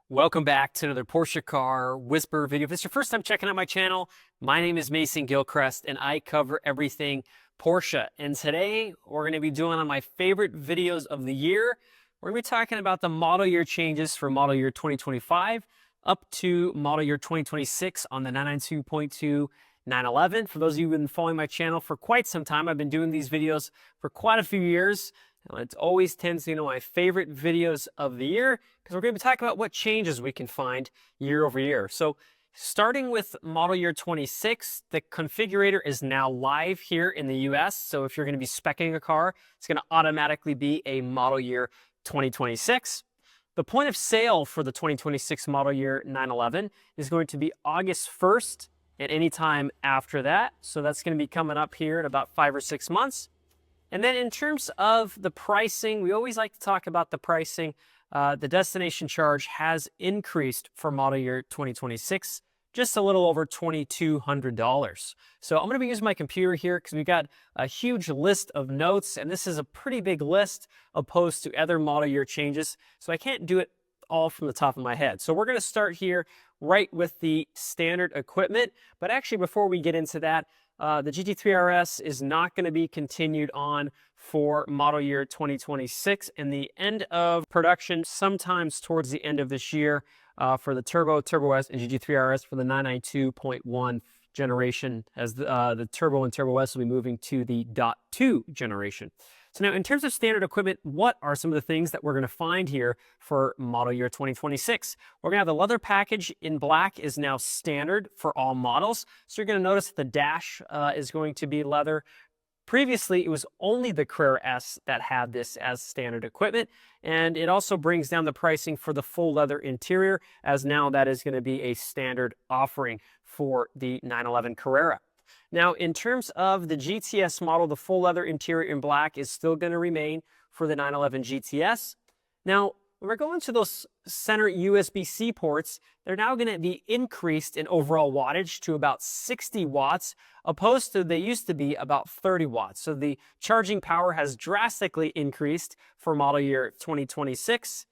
Welcome back to another Porsche car whisper video. If it's your first time checking out my channel, my name is Mason Gilchrist and I cover everything Porsche. And today we're going to be doing one of my favorite videos of the year. We're going to be talking about the model year changes for model year 2025 up to model year 2026 on the 992.2 911. For those of you who've been following my channel for quite some time, I've been doing these videos for quite a few years. It always tends to be my favorite videos of the year because we're going to be talking about what changes we can find year over year. So starting with model year 26, the configurator is now live here in the US. So if you're going to be speccing a car, it's going to automatically be a model year 2026. The point of sale for the 2026 model year 911 is going to be August 1st and any time after that. So that's going to be coming up here in about 5 or 6 months. And then in terms of the pricing, we always like to talk about the pricing. The destination charge has increased for model year 2026, just a little over $2,200. So I'm going to be using my computer here because we've got a huge list of notes, and this is a pretty big list opposed to other model year changes. So I can't do it all from the top of my head. So we're going to start here right with the standard equipment. But actually, before we get into that, the GT3 RS is not going to be continued on for model year 2026 and the end of production sometimes towards the end of this year for the Turbo, Turbo S, and GT3 RS for the 992.1 generation, as the Turbo and Turbo S will be moving to the .2 generation. So now in terms of standard equipment, what are some of the things that we're going to find here for model year 2026? We're going to have the leather package in black is now standard for all models. So you're going to notice the dash is going to be leather. Previously, it was only the Carrera S that had this as standard equipment, and it also brings down the pricing for the full leather interior, as now that is going to be a standard offering for the 911 Carrera. Now, in terms of the GTS model, the full leather interior in black is still going to remain for the 911 GTS. Now, when we're going to those center USB-C ports, they're now going to be increased in overall wattage to about 60 watts, opposed to they used to be about 30 watts. So the charging power has drastically increased for model year 2026.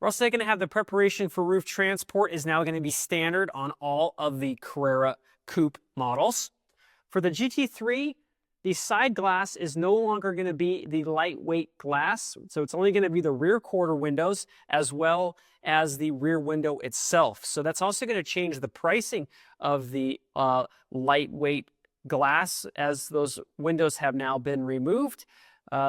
We're also going to have the preparation for roof transport is now going to be standard on all of the Carrera Coupe models. For the GT3, the side glass is no longer going to be the lightweight glass, so it's only going to be the rear quarter windows as well as the rear window itself. So that's also going to change the pricing of the lightweight glass as those windows have now been removed.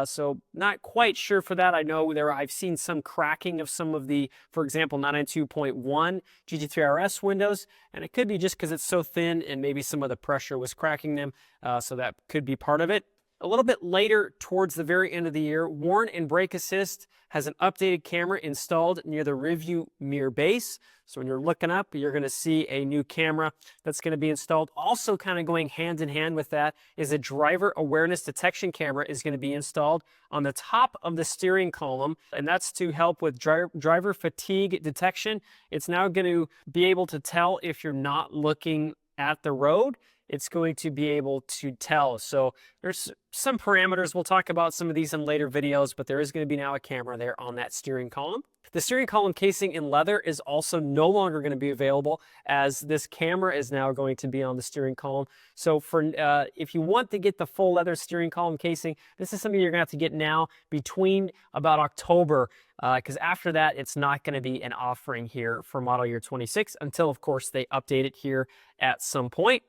So not quite sure for that. I know I've seen some cracking of some of the, for example, 992.1 GT3 RS windows, and it could be just because it's so thin and maybe some of the pressure was cracking them. So that could be part of it. A little bit later, towards the very end of the year, Warn and Brake Assist has an updated camera installed near the rearview mirror base. So when you're looking up, you're going to see a new camera that's going to be installed. Also kind of going hand in hand with that is a driver awareness detection camera is going to be installed on the top of the steering column, and that's to help with driver fatigue detection. It's now going to be able to tell if you're not looking at the road. It's going to be able to tell. So there's some parameters. We'll talk about some of these in later videos, but there is going to be now a camera there on that steering column. The steering column casing in leather is also no longer going to be available, as this camera is now going to be on the steering column. So for if you want to get the full leather steering column casing, this is something you're going to have to get now between about October, because after that, it's not going to be an offering here for model year 26 until, of course, they update it here at some point.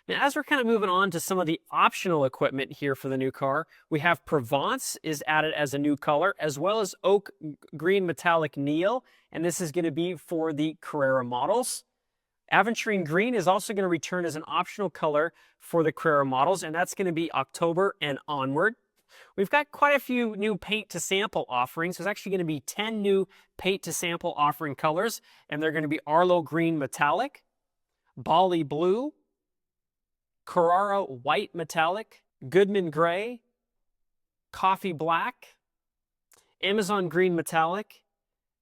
Now, as we're kind of moving on to some of the optional equipment here for the new car, we have Provence is added as a new color, as well as Oak Green Metallic Neil, and this is going to be for the Carrera models. Aventurine Green is also going to return as an optional color for the Carrera models, and that's going to be October and onward. We've got quite a few new paint to sample offerings. There's actually going to be 10 new paint to sample offering colors, and they're going to be Arlo Green Metallic, Bali Blue, Carrara White Metallic, Goodman Gray, Coffee Black, Amazon Green Metallic,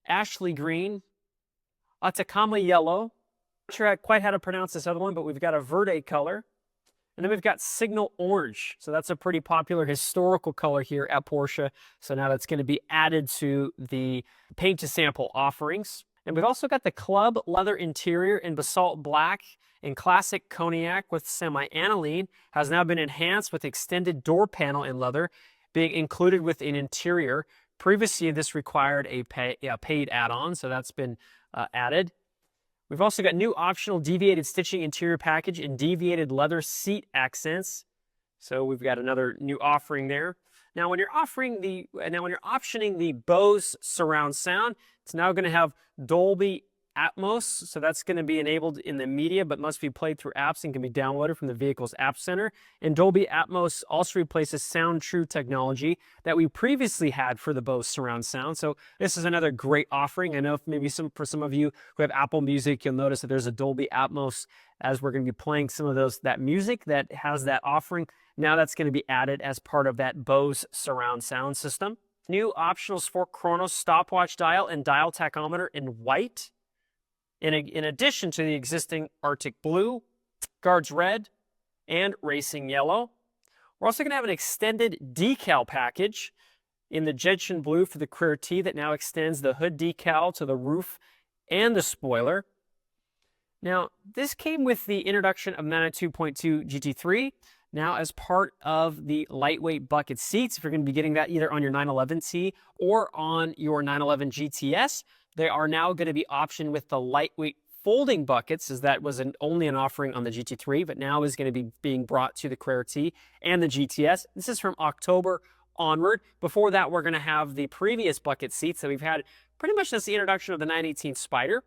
Ashley Green, Atacama Yellow. Not sure quite how to pronounce this other one, but we've got a Verde color. And then we've got Signal Orange. So that's a pretty popular historical color here at Porsche. So now that's going to be added to the paint to sample offerings. And we've also got the club leather interior in basalt black and classic cognac with semi-aniline has now been enhanced with extended door panel in leather being included with an interior. Previously, this required a paid add-on, so that's been added. We've also got new optional deviated stitching interior package and deviated leather seat accents. So we've got another new offering there. Now, when you're optioning the Bose surround sound, it's now going to have Dolby Atmos. So that's going to be enabled in the media, but must be played through apps and can be downloaded from the vehicle's app center. And Dolby Atmos also replaces SoundTrue technology that we previously had for the Bose surround sound. So this is another great offering. I know if maybe for some of you who have Apple Music, you'll notice that there's a Dolby Atmos as we're going to be playing some of that music that has that offering. Now that's going to be added as part of that Bose surround sound system. New optional Sport Chronos stopwatch dial and dial tachometer in white. In addition to the existing Arctic Blue, Guards Red, and Racing Yellow. We're also going to have an extended decal package in the Gentian Blue for the Carrera T that now extends the hood decal to the roof and the spoiler. Now, this came with the introduction of 992.2 GT3, now as part of the lightweight bucket seats. If you're going to be getting that either on your 911T or on your 911 GTS, they are now going to be optioned with the lightweight folding buckets, as that was only an offering on the GT3, but now is going to be being brought to the Carrera T and the GTS. This is from October onward. Before that, we're going to have the previous bucket seats that we've had pretty much since the introduction of the 918 Spyder.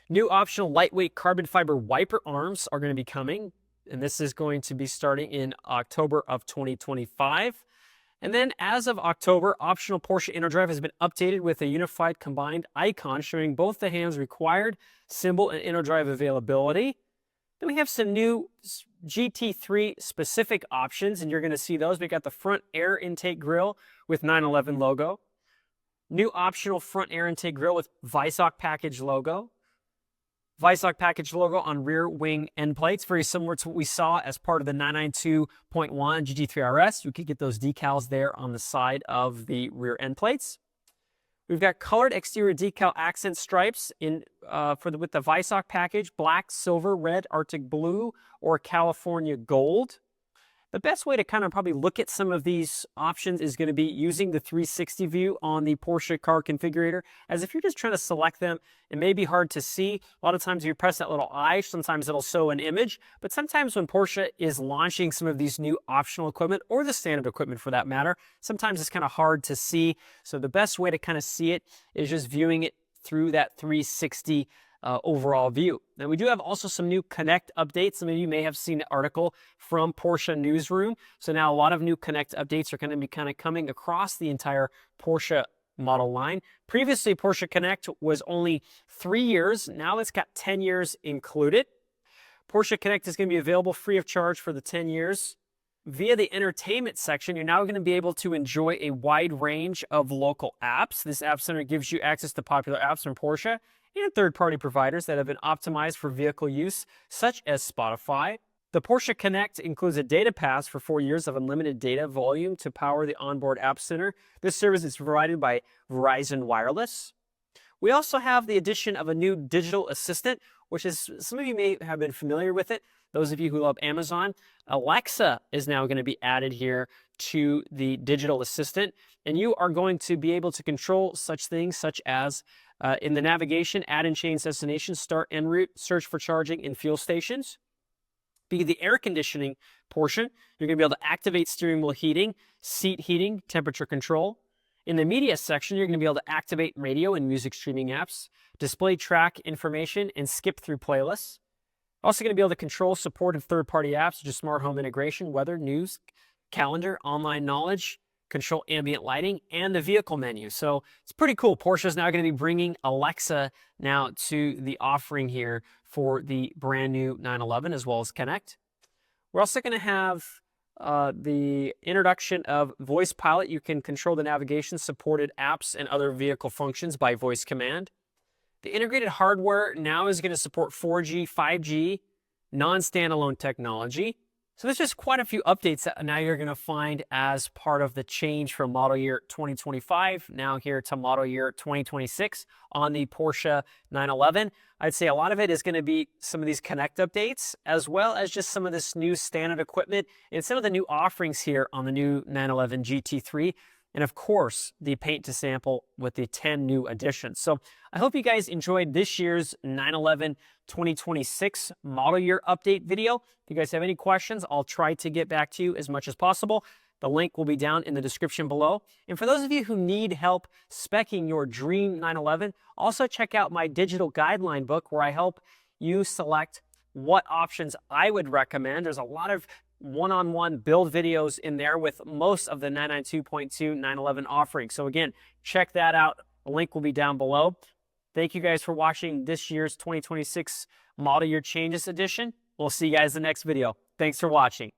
New optional lightweight carbon fiber wiper arms are going to be coming, and this is going to be starting in October of 2025. And then as of October, optional Porsche InnoDrive has been updated with a unified combined icon showing both the hands required, symbol, and InnoDrive availability. Then we have some new GT3 specific options, and you're going to see those. We got the front air intake grille with 911 logo. New optional front air intake grille with Weissach package logo. Weissach package logo on rear wing end plates, very similar to what we saw as part of the 992.1 GT3 RS. You could get those decals there on the side of the rear end plates. We've got colored exterior decal accent stripes with the Weissach package, black, silver, red, Arctic blue, or California gold. The best way to kind of probably look at some of these options is going to be using the 360 view on the Porsche car configurator, as if you're just trying to select them, it may be hard to see. A lot of times if you press that little eye, sometimes it'll show an image, but sometimes when Porsche is launching some of these new optional equipment, or the standard equipment for that matter, sometimes it's kind of hard to see. So the best way to kind of see it is just viewing it through that 360 overall view. Now we do have also some new Connect updates. Some of you may have seen an article from Porsche Newsroom. So now a lot of new Connect updates are going to be kind of coming across the entire Porsche model line. Previously, Porsche Connect was only 3 years. Now it's got 10 years included. Porsche Connect is going to be available free of charge for the 10 years. Via the entertainment section, you're now going to be able to enjoy a wide range of local apps. This App Center gives you access to popular apps from Porsche and third-party providers that have been optimized for vehicle use, such as Spotify. The Porsche Connect includes a data pass for 4 years of unlimited data volume to power the onboard App Center. This service is provided by Verizon Wireless. We also have the addition of a new digital assistant, which is, some of you may have been familiar with it. Those of you who love Amazon, Alexa is now going to be added here to the digital assistant, and you are going to be able to control such things such as in the navigation, add and change destinations, start en route, search for charging in fuel stations. Be the air conditioning portion, you're going to be able to activate steering wheel heating, seat heating, temperature control. In the media section, you're going to be able to activate radio and music streaming apps, display track information, and skip through playlists. Also going to be able to control support of third-party apps such as smart home integration, weather, news, calendar, online knowledge, control ambient lighting, and the vehicle menu. So it's pretty cool. Porsche is now going to be bringing Alexa now to the offering here for the brand new 911 as well as Connect. We're also going to have the introduction of Voice Pilot. You can control the navigation, supported apps, and other vehicle functions by voice command. The integrated hardware now is going to support 4G, 5G, non-standalone technology, So there's just quite a few updates that now you're going to find as part of the change from model year 2025 now here to model year 2026 on the Porsche 911. I'd say a lot of it is going to be some of these Connect updates, as well as just some of this new standard equipment and some of the new offerings here on the new 911 GT3. And of course, the paint to sample with the 10 new additions. So I hope you guys enjoyed this year's 911 2026 model year update video. If you guys have any questions, I'll try to get back to you as much as possible. The link will be down in the description below. And for those of you who need help speccing your dream 911, also check out my digital guideline book where I help you select what options I would recommend. There's a lot of one-on-one build videos in there with most of the 992.2 911 offerings. So again, check that out. The link will be down below. Thank you guys for watching this year's 2026 model year changes edition. We'll see you guys in the next video. Thanks for watching.